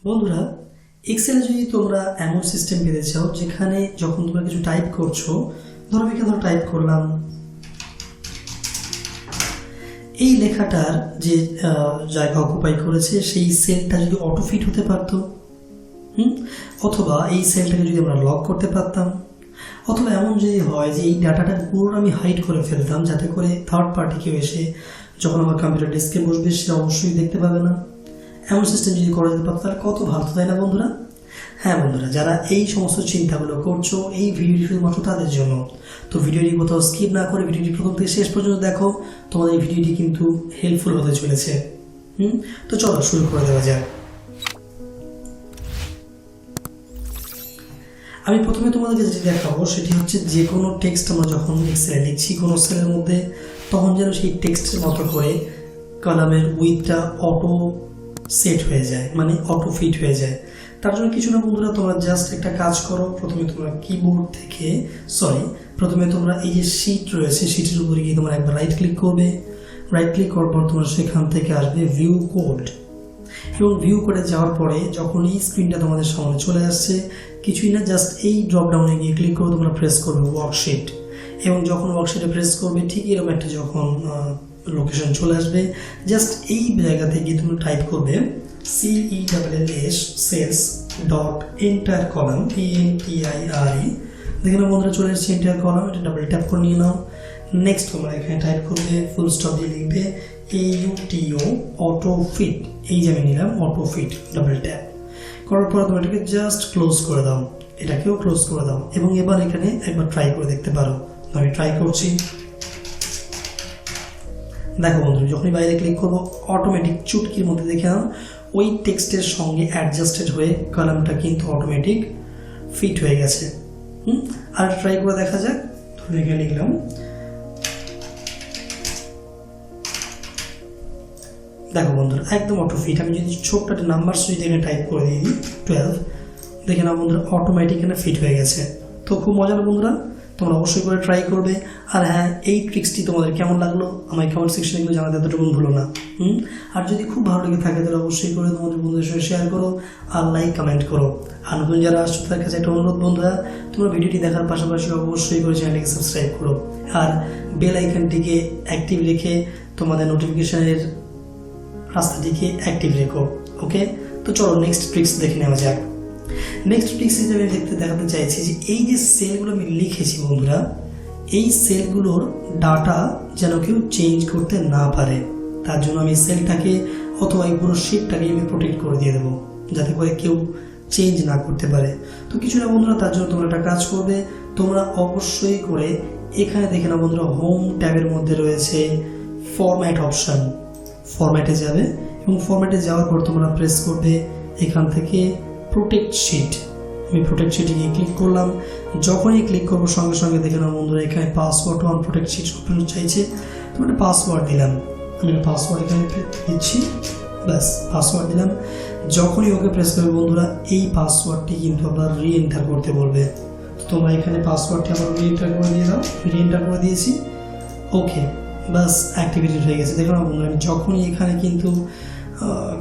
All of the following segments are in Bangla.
বন্ধুরা, এক্সেলে যদি তোমরা এমন সিস্টেম পেতে চাও যেখানে যখন তোমরা কিছু টাইপ করছো, ধরো আমি এখানে টাইপ করলাম, এই লেখাটার যে জায়গা অকুপাই করেছে সেই সেলটা যদি অটোফিট হতে পারতো, অথবা এই সেলটাকে যদি আমরা লক করতে পারতাম, অথবা এমন যদি হয় যে এই ডাটাটা পুরো আমি হাইড করে ফেলতাম যাতে করে থার্ড পার্টি কেউ এসে যখন আমার কম্পিউটার ডেস্কে বসবে সে অবশ্যই দেখতে পাবে না, এমন সিস্টেম যদি করা যেতে পারতো তাহলে কত ভালো, তাই না বন্ধুরা? হ্যাঁ বন্ধুরা, যারা এই সমস্ত চিন্তাগুলো করছো, এই ভিডিওটি শুধুমাত্র তাদের জন্য। তো ভিডিওটি কোথাও স্কিপ না করে ভিডিওটি প্রথম থেকে শেষ পর্যন্ত দেখো, তোমাদের এই ভিডিওটি কিন্তু হেল্পফুল হতে চলেছে। তো চলো শুরু করে দেওয়া যাক। আমি প্রথমে তোমাদেরকে যেটি দেখাবো সেটি হচ্ছে যে কোনো টেক্সট আমরা যখন এক্সেলে লিখছি কোনো সেলের মধ্যে, তখন যেন সেই টেক্সটের মতো করে কলামের উইথটা অটো সেট হয়ে যায়, মানে অটো ফিট হয়ে যায়। তার জন্য কিছু না বন্ধুরা, তোমরা জাস্ট একটা কাজ করো। প্রথমে তোমরা এই যে শিট রয়েছে, শিটের উপরে গিয়ে তোমরা একবার রাইট ক্লিক করবে। রাইট ক্লিক করার পর তোমরা সেখান থেকে আসবে ভিউ কোড, এবং ভিউ কোডে যাওয়ার পরে যখন এই স্ক্রিনটা তোমাদের সামনে চলে আসছে, কিছুই না, জাস্ট এই ড্রপ ডাউনে গিয়ে ক্লিক করে তোমরা প্রেস করবে ওয়ার্কশিট, এবং যখন ওয়ার্কশিটে প্রেস করবে ঠিক এরকম একটা যখন লোকেশন চলে আসবে, জাস্ট এই জায়গাতে গিয়ে তুমি টাইপ করবে CELLS dot enter column, ENTIRE। দেখে নাও বন্ধুরা চলে এসেছে এন্টার কলাম, এটা ডাবল ট্যাপ করে নিয়ে নাও। নেক্সট তোমরা এখানে টাইপ করবে, ফুল স্টপ দিয়ে লিখবে AUTO অটো ফিট, এই যে আমি নিলাম অটো ফিট, ডাবল ট্যাপ করার পর তোমরা এটাকে জাস্ট ক্লোজ করে দাও, এটাকেও ক্লোজ করে দাও, এবং এবার এখানে একবার ট্রাই করে দেখতে পারো। আমি ট্রাই করছি, দেখো বন্ধু যখনই বাইরে ক্লিক করবো অটোমেটিক চুটকির মধ্যে দেখে নাও ওই টেক্সটের সঙ্গে অ্যাডজাস্টেড হয়ে কলামটা কিন্তু অটোমেটিক ফিট হয়ে গেছে। আর ট্রাই করে দেখা যাক। ধরুন এখানে লিখলাম, দেখো বন্ধুরা একদম অটো ফিট। আমি যদি ছোট্ট একটা নাম্বার যদি এখানে টাইপ করে দিই 12, দেখে নাও বন্ধুরা অটোমেটিক এখানে ফিট হয়ে গেছে। তো খুব মজার বন্ধুরা, তোমরা অবশ্যই করে ট্রাই করবে। আর হ্যাঁ, এই ট্রিক্সটি তোমাদের কেমন লাগলো আমায় কমেন্ট সেকশনে কিন্তু জানাতে এতটুকু ভুলো না। আর যদি খুব ভালো লেগে থাকে তাহলে অবশ্যই করে তোমাদের বন্ধুদের সঙ্গে শেয়ার করো আর লাইক কমেন্ট করো। আর নতুন যারা আসছো তাদের কাছে একটা অনুরোধ বন্ধুরা, তোমরা ভিডিওটি দেখার পাশাপাশি অবশ্যই করে চ্যানেলটিকে সাবস্ক্রাইব করো আর বেল আইকনটিকে অ্যাক্টিভ রেখে তোমাদের নোটিফিকেশনের রাস্তাটিকে অ্যাক্টিভ রেখো। ওকে, তো চলো নেক্সট ট্রিক্স দেখে নেওয়া যাক। নেক্সট ট্রিক্স হিসেবে দেখাতে চাইছি যে এই যে সেলগুলো আমি লিখেছি বন্ধুরা, এই সেলগুলোর ডাটা যেন কেউ চেঞ্জ করতে না পারে, তার জন্য আমি সেলটাকে অথবা এই পুরো শিটটাকে আমি প্রোটেক্ট করে দিয়ে দেবো যাতে করে কেউ চেঞ্জ না করতে পারে। তো কিছু না বন্ধুরা, তার জন্য তোমরা একটা কাজ করবে, তোমরা অবশ্যই করে এখানে দেখে না বন্ধুরা হোম ট্যাবের মধ্যে রয়েছে ফরম্যাট অপশন, ফরম্যাটে যাবে এবং ফরম্যাটে যাওয়ার পর তোমরা প্রেস করবে এখান থেকে প্রোটেক্ট শিট। আমি প্রোটেক্ট শিটে গিয়ে ক্লিক করলাম। যখনই ক্লিক করবো সঙ্গে সঙ্গে দেখে নাও বন্ধুরা এখানে password on protect sheet option চাইছে, তো একটা পাসওয়ার্ড দিলাম। আমি পাসওয়ার্ড এখানে দিচ্ছি, ব্যাস পাসওয়ার্ড দিলাম। যখনই ওকে প্রেস করবে বন্ধুরা এই পাসওয়ার্ডটি কিন্তু আবার রি এন্টার করতে বলবে। তো তোমরা এখানে পাসওয়ার্ডটি আবার রি এন্টার করে দিয়ে দাও, রি এন্টার করে দিয়েছি। ওকে, বাস অ্যাক্টিভেটেড হয়ে গেছে। দেখো না বন্ধুরা, আমি যখনই এখানে কিন্তু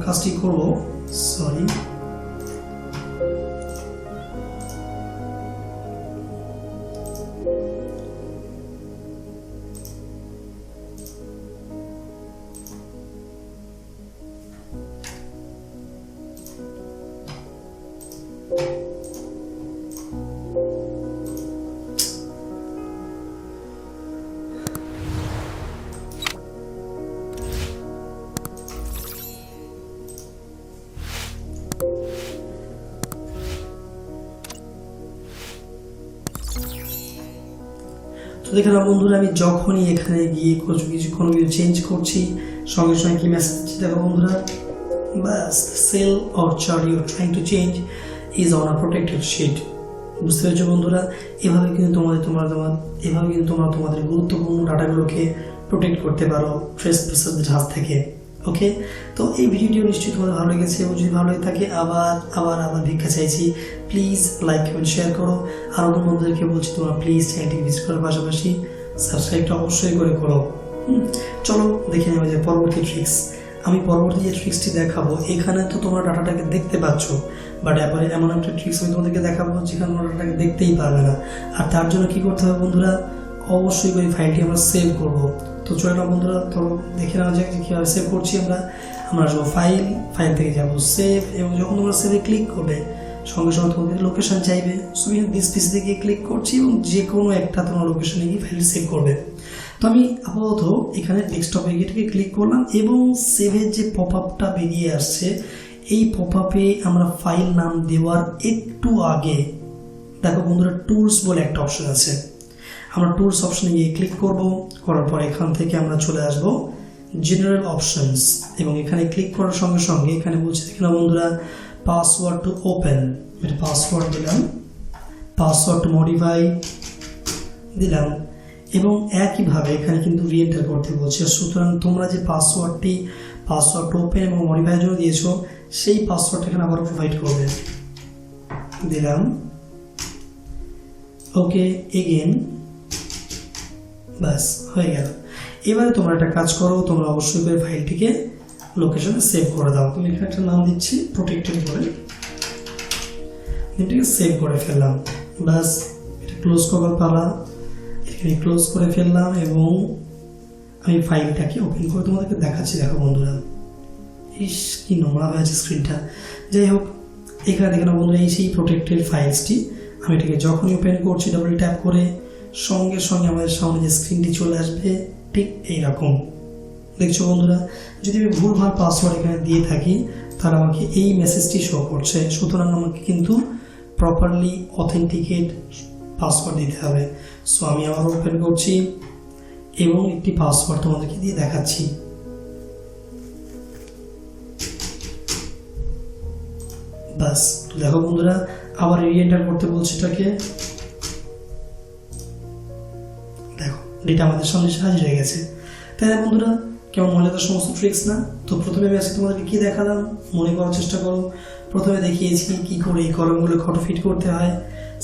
কাজটি করবো, সরি তো দেখে নাও বন্ধুরা, আমি যখনই এখানে গিয়ে কোনো কিছু চেঞ্জ করছি সঙ্গে সঙ্গে কি মেসেজ দিচ্ছি দেখো বন্ধুরা, বাস cell or chart you trying to change is on a protected sheet. বুঝতে পেরেছো বন্ধুরা? এভাবে কিন্তু তোমরা তোমাদের গুরুত্বপূর্ণ ডাটাগুলোকে প্রোটেক্ট করতে পারো ট্রেসপাসারদের হাত থেকে। ওকে, তো এই ভিডিওটিও নিশ্চয়ই তোমাদের ভালো লেগেছে, এবং যদি ভালো লেগে থাকে আবার ভিক্ষা চাইছি, প্লিজ লাইক কমেন্ট শেয়ার করো। আর নতুন বন্ধুদেরকে বলছি তোমরা প্লিজ চ্যানেলটি ভিজিট করার পাশাপাশি সাবস্ক্রাইবটা অবশ্যই করে করো। চলো দেখে নেওয়া যায় পরবর্তী ট্রিক্স। আমি পরবর্তী যে ট্রিক্সটি দেখাবো এখানে তো তোমরা ডাটাটাকে দেখতে পাচ্ছ, বাট এরপরে এমন একটা ট্রিক্স আমি তোমাদেরকে দেখাবো যেখানে তোমরা ডাটাটাকে দেখতেই পারবে না। আর তার জন্য কি করতে হবে বন্ধুরা, অবশ্যই ওই ফাইলটি আমরা সেভ করব। তো চলো না বন্ধুরা, তো দেখে নেওয়া যাক যে কীভাবে সেভ করছি আমরা আসবো ফাইল থেকে যাবো সেভ, এবং যখন তোমরা সেভে ক্লিক করবে সঙ্গে সঙ্গে তোমাদের লোকেশন চাইবে। সো আমি দিস পিসিতে গিয়ে ক্লিক করছি এবং যে কোনো একটা তোমার লোকেশনে গিয়ে ফাইল সেভ করবে। তো আমি আপাতত এখানে ডেস্কটপে গিয়ে ক্লিক করলাম এবং সেভের যে পপ আপটা বেরিয়ে আসছে, এই পপ আপে আমরা ফাইল নাম দেওয়ার একটু আগে দেখো বন্ধুরা টুলস বলে একটা অপশন আছে। আমরা টুলস অপশনে গিয়ে ক্লিক করব, করার পর এখান থেকে আমরা চলে আসব জেনারেল অপশনস, এবং এখানে ক্লিক করার সঙ্গে সঙ্গে এখানে বলছে এখানে বন্ধুরা পাসওয়ার্ড টু ওপেন, পাসওয়ার্ড দিলাম, পাসওয়ার্ড টু মডিফাই দিলাম, এবং একইভাবে এখানে কিন্তু রিএন্টার করতে বলছে। সুতরাং তোমরা যে পাসওয়ার্ড ওপেন এবং মডিফাইয়ের জন্য দিয়েছো সেই পাসওয়ার্ডটা এখানে আবার প্রোভাইড করবে, দিলাম, ওকে এগেন, বাস হয়ে গেল। এবারে তোমরা একটা কাজ করো, তোমরা অবশ্যই করে ফাইলটিকে লোকেশনে সেভ করে দাও। তুমি এখানে একটা নাম দিচ্ছি প্রোটেক্টেড বলে, এটাকে সেভ করে ফেললাম, বাস এটা ক্লোজ করবার পালা, এখানে ক্লোজ করে ফেললাম এবং আমি ফাইলটাকে ওপেন করে তোমাদেরকে দেখাচ্ছি। দেখো বন্ধুরা, ইস কি নোংরা হয়েছে স্ক্রিনটা। যাই হোক, এখানে দেখে না বন্ধুরা, এই সেই প্রোটেক্টেড ফাইলসটি আমি এটাকে যখনই ওপেন করছি ডাবল ট্যাপ করে সঙ্গে সঙ্গে আমাদের সামনে যে স্ক্রিনটি চলে আসবে ঠিক এইরকম। দেখছো বন্ধুরা, যদি আমি ভুলভাল পাসওয়ার্ড এখানে দিয়ে থাকি তাহলে আমাকে এই মেসেজটি শো করছে। সুতরাং আমাকে কিন্তু প্রপারলি অথেন্টিকেট পাসওয়ার্ড দিতে হবে। সো আমি আবার ওপেন করছি এবং একটি পাসওয়ার্ড তোমাদেরকে দিয়ে দেখাচ্ছি। বাস দেখো বন্ধুরা, আবার রিএন্টার করতে বলছে এটাকে, দেখো এটা আমাদের সামনে হাজির হয়ে গেছে। তাই না বন্ধুরা, কেমন মজাদার সমস্ত ট্রিক্স না? তো প্রথমে আমি আজকে তোমাদেরকে কি দেখালাম মনে করার চেষ্টা করো। প্রথমে দেখিয়েছি কি করে এই কলমগুলো ফটো ফিট করতে হয়,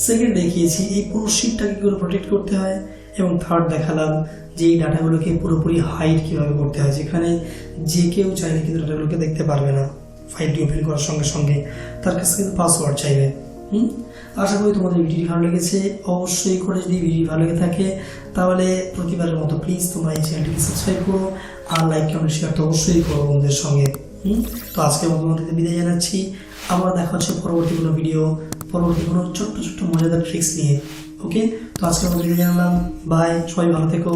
সেকেন্ড দেখিয়েছি এই পুরো শিটটাকে কি করে প্রোটেক্ট করতে হয়, এবং থার্ড দেখালাম যে এই ডাটাগুলোকে পুরোপুরি হাইড কিভাবে করতে হয়, যেখানে যে কেউ চাইলে কিন্তু ডাটাগুলোকে দেখতে পারবে না। ফাইলটি ওপেন করার সঙ্গে সঙ্গে তার কাছে কিন্তু পাসওয়ার্ড চাইবে। আশা করি তোমাদের ভিডিওটি ভালো লেগেছে। অবশ্যই করে যদি ভিডিও ভালো লেগে থাকে তাহলে প্রতিবারের মতো প্লিজ তোমরা এই চ্যানেলটিকে সাবস্ক্রাইব করো, আর লাইক কমেন্ট শেয়ার তো অবশ্যই করো বন্ধুদের সঙ্গে। তো আজকের মতো তোমাদেরকে বিদায় জানাচ্ছি। আবার দেখা হচ্ছে পরবর্তী কোনো ভিডিও, পরবর্তী কোনো ছোট্ট ছোট্ট মজাদার ট্রিক্স নিয়ে। ওকে, তো আজকের মতো বিদায় জানালাম, বাই, সবাই ভালো থেকো।